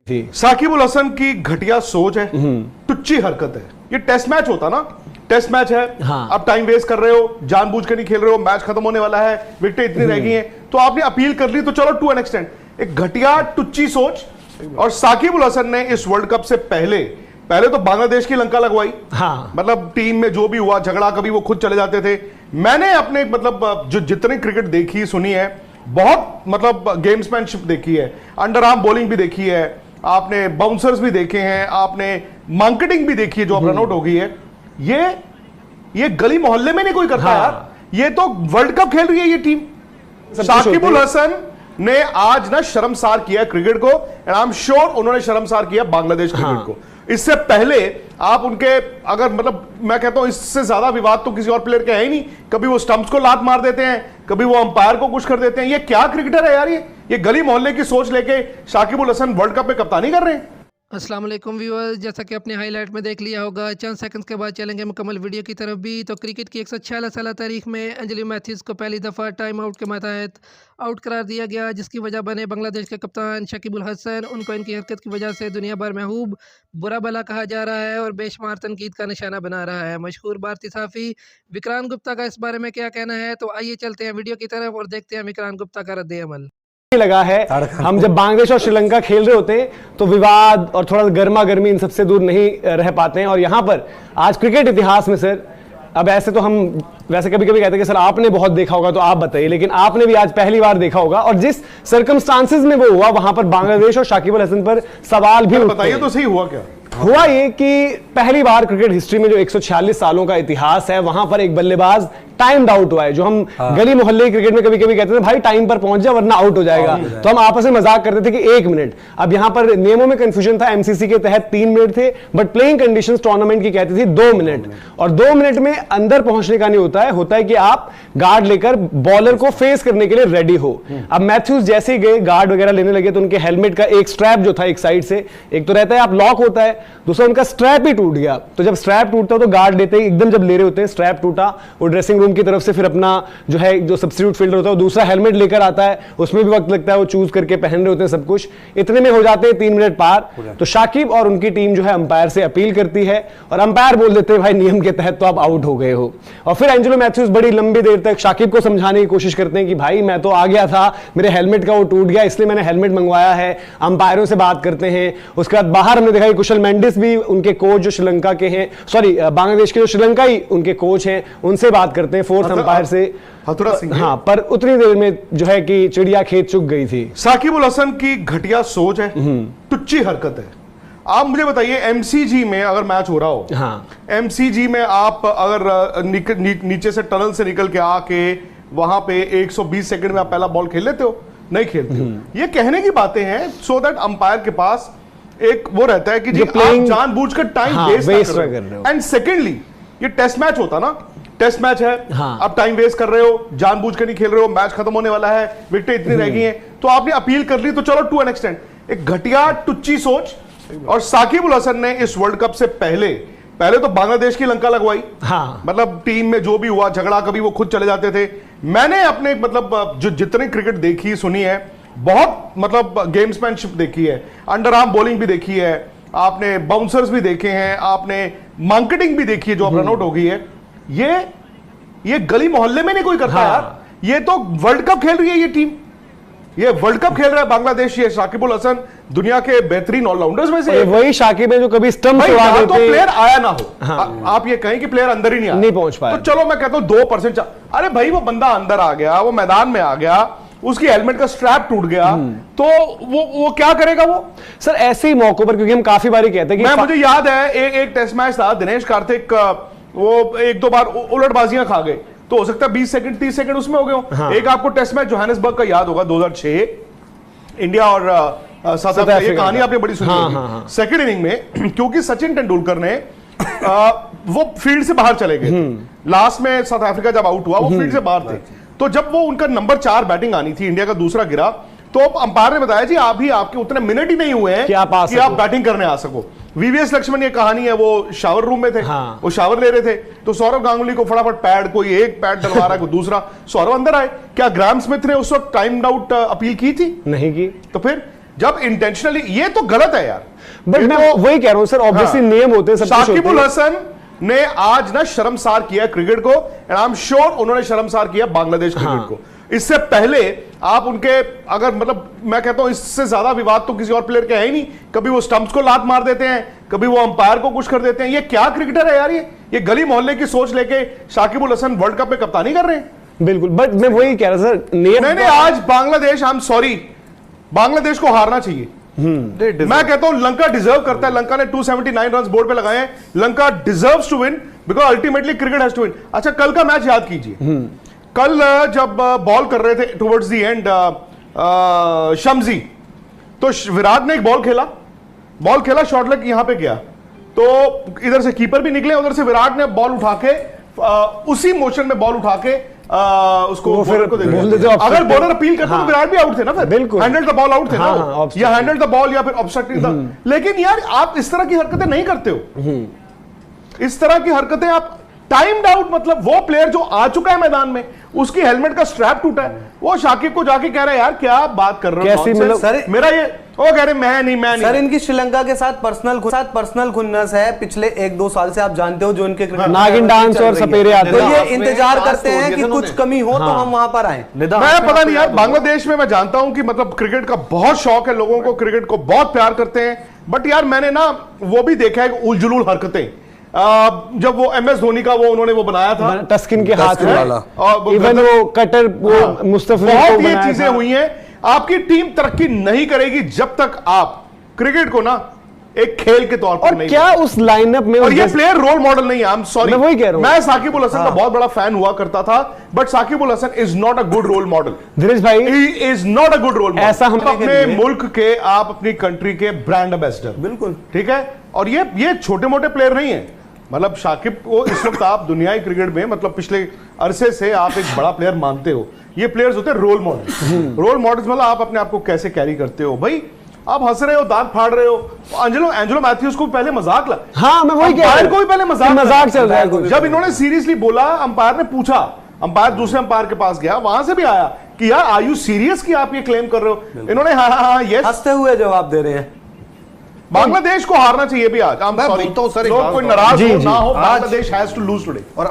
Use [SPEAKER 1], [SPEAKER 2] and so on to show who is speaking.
[SPEAKER 1] साकिब उल हसन की घटिया सोच है, टुच्ची हरकत है। ये टेस्ट मैच होता ना, टेस्ट मैच है,
[SPEAKER 2] हाँ।
[SPEAKER 1] आप टाइम वेस्ट कर रहे हो, जानबूझ के नहीं खेल रहे हो, मैच खत्म होने वाला है, विकेटें इतनी रह गई हैं, तो आपने अपील कर ली, तो चलो टू एन एक्सटेंड। एक घटिया टुच्ची सोच। और साकिब उल हसन ने इस वर्ल्ड कप से पहले तो बांग्लादेश की लंका लगवाई।
[SPEAKER 2] हाँ।
[SPEAKER 1] मतलब टीम में जो भी हुआ झगड़ा, कभी वो खुद चले जाते थे। मैंने अपने मतलब जो जितनी क्रिकेट देखी सुनी है, बहुत मतलब गेम्समैनशिप देखी है, अंडर आर्म बॉलिंग भी देखी है, आपने बाउंसर्स भी देखे हैं, आपने मार्केटिंग भी देखी है जो अब रनआउट हो गई है। ये गली मोहल्ले में नहीं कोई करता। हाँ। यार ये तो वर्ल्ड कप खेल रही है ये टीम। साकिब उल हसन ने आज ना शर्मसार किया क्रिकेट को, एंड आई एम श्योर उन्होंने शर्मसार किया बांग्लादेश क्रिकेट को। इससे पहले आप उनके अगर मतलब मैं कहता हूं इससे ज्यादा विवाद तो किसी और प्लेयर के है ही नहीं। कभी वो स्टंप्स को लात मार देते हैं, कभी वो अंपायर को कुछ कर देते हैं। ये क्या क्रिकेटर है यार, ये गली मोहल्ले की सोच लेके साकिब उल हसन वर्ल्ड कप में कप्तानी कर रहे हैं।
[SPEAKER 3] अस्सलाम वालेकुम व्यूअर्स, जैसा कि आपने हाईलाइट में देख लिया होगा, चंद सेकंड्स के बाद चलेंगे मुकम्मल वीडियो की तरफ भी। तो क्रिकेट की 146 साल तारीख में अंजलि मैथ्यूज को पहली दफ़ा टाइम आउट के मातहत आउट करार दिया गया, जिसकी वजह बने बांग्लादेश के कप्तान शकीब उल हसन। उनको इनकी हरकत की वजह से दुनिया भर में खूब बुरा भला कहा जा रहा है और बेशुमार तनकीद का निशाना बना रहा है। मशहूर भारतीय सहाफ़ी विक्रांत गुप्ता का इस बारे में क्या कहना है, तो आइए चलते हैं वीडियो की तरफ और देखते हैं विक्रांत गुप्ता का रद्द अमल।
[SPEAKER 2] लगा है हम जब बांग्लादेश और श्रीलंका खेल रहे होते हैं तो विवाद और थोड़ा गर्मा गर्मी इन सबसे दूर नहीं रह पाते हैं। और यहां पर आज क्रिकेट इतिहास में सर, अब ऐसे तो हम वैसे कभी कभी कहते हैं कि सर आपने बहुत देखा होगा तो आप बताइए, लेकिन आपने भी आज पहली बार देखा होगा और जिस सर्कमस्टांसेस में वो हुआ वहां पर बांग्लादेश और शाकिब उल हसन पर सवाल भी
[SPEAKER 1] बताइए तो सही हुआ क्या
[SPEAKER 2] हुआ। ये कि पहली बार क्रिकेट हिस्ट्री में जो 146 सालों का इतिहास है वहां पर एक बल्लेबाज टाइम्ड आउट हुआ है। जो हम गली मोहल्ले क्रिकेट में कभी कभी कहते थे भाई टाइम पर पहुंच जा वरना आउट हो जाएगा, तो हम आपस में मजाक करते थे कि 1 मिनट। अब यहां पर नियमों में कंफ्यूजन था, एमसीसी के तहत 3 मिनट थे, बट प्लेइंग कंडीशंस टूर्नामेंट की कहती थी 2 मिनट। और 2 मिनट में अंदर पहुंचने का नहीं होता है कि आप गार्ड लेकर बॉलर को फेस करने के लिए रेडी हो। अब मैथ्यूज जैसे ही गए गार्ड वगैरह लेने लगे तो उनके हेलमेट का एक स्ट्रैप जो था एक साइड से, एक तो रहता है आप लॉक होता है, दूसरा उनका स्ट्रैप ही टूट गया। तो जब स्ट्रैप टूटता तो गार्ड लेते ही एकदम जब ले रहे होते हैं स्ट्रैप टूटा, वो ड्रेसिंग रूम की तरफ से फिर अपना जो है जो सब्स्टिट्यूट फील्डर होता है वो दूसरा हेलमेट लेकर आता है, उसमें भी वक्त लगता है, वो चूज करके पहन रहे होते हैं सब कुछ। इतने में हो जाते हैं 3 मिनट पार। तो शाकिब और उनकी टीम जो है अंपायर से अपील करती है और अंपायर बोल देते हैं भाई नियम के तहत तो आप आउट हो गए हो। और फिर एंजेलो मैथ्यूज बड़ी लंबी देर तक शाकिब को समझाने की कोशिश करते हैं कि भाई मैं तो आ गया था, मेरे हेलमेट का वो टूट गया इसलिए मैंने हेलमेट मंगवाया है। अंपायरों से बात करते हैं। उसके बाद बाहर हमने देखा कि कुशल मेंडिस भी उनके कोच जो श्रीलंका के हैं, सॉरी बांग्लादेश के जो श्रीलंकाई उनके कोच हैं, उनसे बात करते हैं फोर्थ अंपायर से। हाँ, पर उतनी देर में जो है कि चिड़िया खेत चुग गई थी।
[SPEAKER 1] साकिब उल हसन की घटिया सोच है, टुच्ची हरकत है। आप मुझे बताइए एमसीजी में अगर मैच हो रहा हो,
[SPEAKER 2] हाँ,
[SPEAKER 1] एमसीजी में आप अगर नीचे से टनल से निकल के आके वहां पे 120 सेकंड में आप पहला बॉल खेल लेते हो? नहीं खेलते। ये कहने की बातें हैं सो दैट अंपायर के पास एक वो रहता है कि जी आप जानबूझकर टाइम वेस्ट कर रहे हो। एंड सेकेंडली ये टेस्ट मैच होता ना, टेस्ट मैच है,
[SPEAKER 2] हाँ।
[SPEAKER 1] आप टाइम वेस्ट कर रहे हो, जानबूझ के नहीं खेल रहे हो, मैच खत्म होने वाला है, विकेटें इतनी रह गई हैं, तो आपने अपील कर ली, तो चलो टू एन एक्सटेंड। एक घटिया टुच्ची सोच। और साकिब उल हसन ने इस वर्ल्ड कप से पहले तो बांग्लादेश की लंका लगवाई।
[SPEAKER 2] हाँ।
[SPEAKER 1] मतलब टीम में जो भी हुआ झगड़ा, कभी वो खुद चले जाते थे। मैंने अपने मतलब जो जितनी क्रिकेट देखी सुनी है, बहुत मतलब गेम्समैनशिप देखी है, अंडर आर्म बॉलिंग भी देखी है, आपने बाउंसर्स भी देखे हैं, आपने मार्केटिंग भी देखी है जो अब रनआउट हो गई है। ये गली मोहल्ले में नहीं कोई करता। हाँ। यार ये तो वर्ल्ड कप खेल रही है ये टीम, ये वर्ल्ड कप खेल रहा है बांग्लादेश। ये साकिब उल हसन दुनिया के बेहतरीन ऑलराउंडर्स में से वही
[SPEAKER 2] शाकिब है जो कभी स्टंप
[SPEAKER 1] उड़ा देते तो प्लेयर आया ना हो। हाँ। आप ये कहें कि प्लेयर अंदर ही नहीं
[SPEAKER 2] पहुंच पाया,
[SPEAKER 1] तो चलो मैं कहता हूं 2%। अरे भाई वो बंदा अंदर आ गया, वो मैदान में आ गया, उसकी हेलमेट का स्ट्रैप टूट गया, तो वो क्या करेगा वो सर ऐसे ही मौकों पर? क्योंकि हम काफी बार कहते हैं कि मुझे याद है एक टेस्ट मैच था, दिनेश कार्तिक वो 1-2 बार उलटबाजियां खा गए, तो हो सकता है 20 सेकंड 30 सेकंड उसमें हो गए। हाँ। एक आपको टेस्ट मैच जोहानिसबर्ग का याद होगा 2006 इंडिया और साउथ अफ्रीका, ये कहानी आपने बड़ी सुनी होगी। सेकंड इनिंग में क्योंकि सचिन तेंदुलकर ने वो फील्ड से बाहर चले गए, लास्ट में साउथ अफ्रीका जब आउट हुआ वो फील्ड से बाहर थे, तो जब वो उनका नंबर 4 बैटिंग आनी थी, इंडिया का दूसरा गिरा, तो अंपायर ने बताया जी आपके उतने मिनट ही नहीं हुए हैं कि आप बैटिंग करने आ सको। वीवीएस लक्ष्मण ये कहानी है, वो शावर रूम में थे। हाँ। वो शावर ले रहे थे, तो सौरव गांगुली को फटाफट पैड, कोई एक पैड डलवा रहा है, कोई दूसरा, सौरव अंदर आए। क्या ग्राहम स्मिथ ने उस वक्त टाइम आउट अपील की थी?
[SPEAKER 2] नहीं की।
[SPEAKER 1] तो फिर जब इंटेंशनली, ये तो गलत है यार।
[SPEAKER 2] बट
[SPEAKER 1] ये
[SPEAKER 2] मैं
[SPEAKER 1] तो-
[SPEAKER 2] वही कह रहा हूं सर, ऑब्वियसली
[SPEAKER 1] हाँ।
[SPEAKER 2] नियम होते हैं, सब कुछ होते
[SPEAKER 1] शाकिबुल
[SPEAKER 2] हैं।
[SPEAKER 1] हसन ने आज ना शर्मसार किया क्रिकेट को, एंड आई एम श्योर उन्होंने शर्मसार किया बांग्लादेश क्रिकेट को। इससे पहले आप उनके, अगर मतलब मैं कहता हूं इससे ज्यादा विवाद तो किसी और प्लेयर के है ही नहीं। कभी वो स्टंप्स को लात मार देते हैं, कभी वो अंपायर को कुछ कर देते हैं। ये क्या क्रिकेटर है यार, ये गली मोहल्ले की सोच लेके शाकिबुल हसन वर्ल्ड कप में कप्तानी कर रहे हैं।
[SPEAKER 2] बिल्कुल, बट मैं वही कह रहा सर, नियम
[SPEAKER 1] नहीं, आज Bangladesh, I am sorry, Bangladesh को हारना चाहिए। मैं कहता हूं लंका डिजर्व करता है। लंका ने 279 रन बोर्ड पे लगाए हैं। Lanka deserves to win because ultimately cricket has to win. अच्छा, कल का मैच याद कीजिए। कल जब बॉल कर रहे थे टुवर्ड्स द एंड शम्सी, तो विराट ने एक बॉल खेला, शॉट लेग यहां पे गया, तो इधर से कीपर भी निकले, उधर से विराट ने बॉल उठा के उसी मोशन में बॉल उठा के उसको बॉलर को दे दिया। अगर बॉलर अपील करता तो विराट भी आउट थे ना, फिर
[SPEAKER 2] बिल्कुल
[SPEAKER 1] हैंडल द बॉल आउट थे ना,
[SPEAKER 2] हाँ,
[SPEAKER 1] या हैंडल द बॉल या फिर ऑब्स्ट्रक्टिंग द। लेकिन यार आप इस तरह की हरकतें नहीं करते हो। इस तरह की हरकतें आप टाइम्ड आउट, मतलब वो प्लेयर जो आ चुका है मैदान में, उसकी हेलमेट का स्ट्रैप टूटा है, वो शाकिब को जाके कह रहा है यार क्या बात कर रहे हो,
[SPEAKER 2] कैसी मतलब
[SPEAKER 4] सर,
[SPEAKER 1] मेरा ये, वो कह रहे मैं नहीं
[SPEAKER 4] सर, इनकी श्रीलंका के साथ पर्सनल खुन्नस है पिछले 1-2 साल से, आप जानते हो, जो इनके
[SPEAKER 2] नागिन डांस और सपेरे आते
[SPEAKER 4] तो
[SPEAKER 2] हैं।
[SPEAKER 4] ये इंतजार करते हैं कि कुछ कमी हो तो हम वहां पर आए।
[SPEAKER 1] मैं पता नहीं यार, बांग्लादेश में मैं जानता हूं कि मतलब क्रिकेट का बहुत शौक है लोगों को, क्रिकेट को बहुत प्यार करते हैं, बट यार मैंने ना वो भी देखा है उलझुल हरकतें। जब वो MS धोनी का वो उन्होंने वो बनाया था
[SPEAKER 2] टस्किन के हाथ में,
[SPEAKER 1] और
[SPEAKER 2] इवन वो कटर, वो मुस्तफिज को
[SPEAKER 1] बहुत ये
[SPEAKER 2] बनाया
[SPEAKER 1] चीजें
[SPEAKER 2] था।
[SPEAKER 1] हुई हैं। आपकी टीम तरक्की नहीं करेगी जब तक आप क्रिकेट को ना एक खेल के तौर पर
[SPEAKER 2] और
[SPEAKER 1] नहीं
[SPEAKER 2] क्या उस लाइनअप में,
[SPEAKER 1] और ये प्लेयर रोल मॉडल नहीं है। आई एम सॉरी,
[SPEAKER 2] मैं वही कह रहा हूं।
[SPEAKER 1] मैं साकिबुल हसन का बहुत बड़ा फैन हुआ करता था, but Shakibul Hasan is not a good role model.
[SPEAKER 2] Dheeraj भाई,
[SPEAKER 1] he is not a good role model.
[SPEAKER 2] ऐसा हम
[SPEAKER 1] अपने मुल्क के, आप अपनी कंट्री के ब्रांड एम्बेसडर,
[SPEAKER 4] बिल्कुल
[SPEAKER 1] ठीक है। और ये छोटे मोटे प्लेयर नहीं है। मतलब शाकिब को इस वक्त आप दुनियाई क्रिकेट में, मतलब पिछले अरसे से आप एक बड़ा प्लेयर मानते हो। ये प्लेयर्स होते हैं रोल मॉडल। रोल मॉडल्स मतलब आप अपने आप को कैसे कैरी करते हो। भाई आप हंस रहे हो, दांत फाड़ रहे हो। एंजेलो मैथ्यूज को पहले मजाक लगा,
[SPEAKER 2] हाँ मैं वही कह रहा
[SPEAKER 1] अंपायर
[SPEAKER 2] हूं,
[SPEAKER 1] को भी पहले
[SPEAKER 2] मजाक चल रहा है।
[SPEAKER 1] जब इन्होंने सीरियसली बोला, अंपायर ने पूछा, अंपायर दूसरे अंपायर के पास गया, वहां से भी आया कि यार आर यू सीरियस कि आप ये क्लेम कर रहे हो। इन्होंने हाँ यस
[SPEAKER 4] हंसते हुए जवाब दे रहे हैं।
[SPEAKER 1] बांग्लादेश को हारना चाहिए भी आज।
[SPEAKER 5] मैं बोलता हूं सर, एक
[SPEAKER 1] लोग
[SPEAKER 5] बात
[SPEAKER 1] कोई
[SPEAKER 5] बताओ।
[SPEAKER 1] नाराज
[SPEAKER 2] जी,
[SPEAKER 1] हो
[SPEAKER 2] जी।
[SPEAKER 1] ना हो, Bangladesh has to lose today.
[SPEAKER 5] और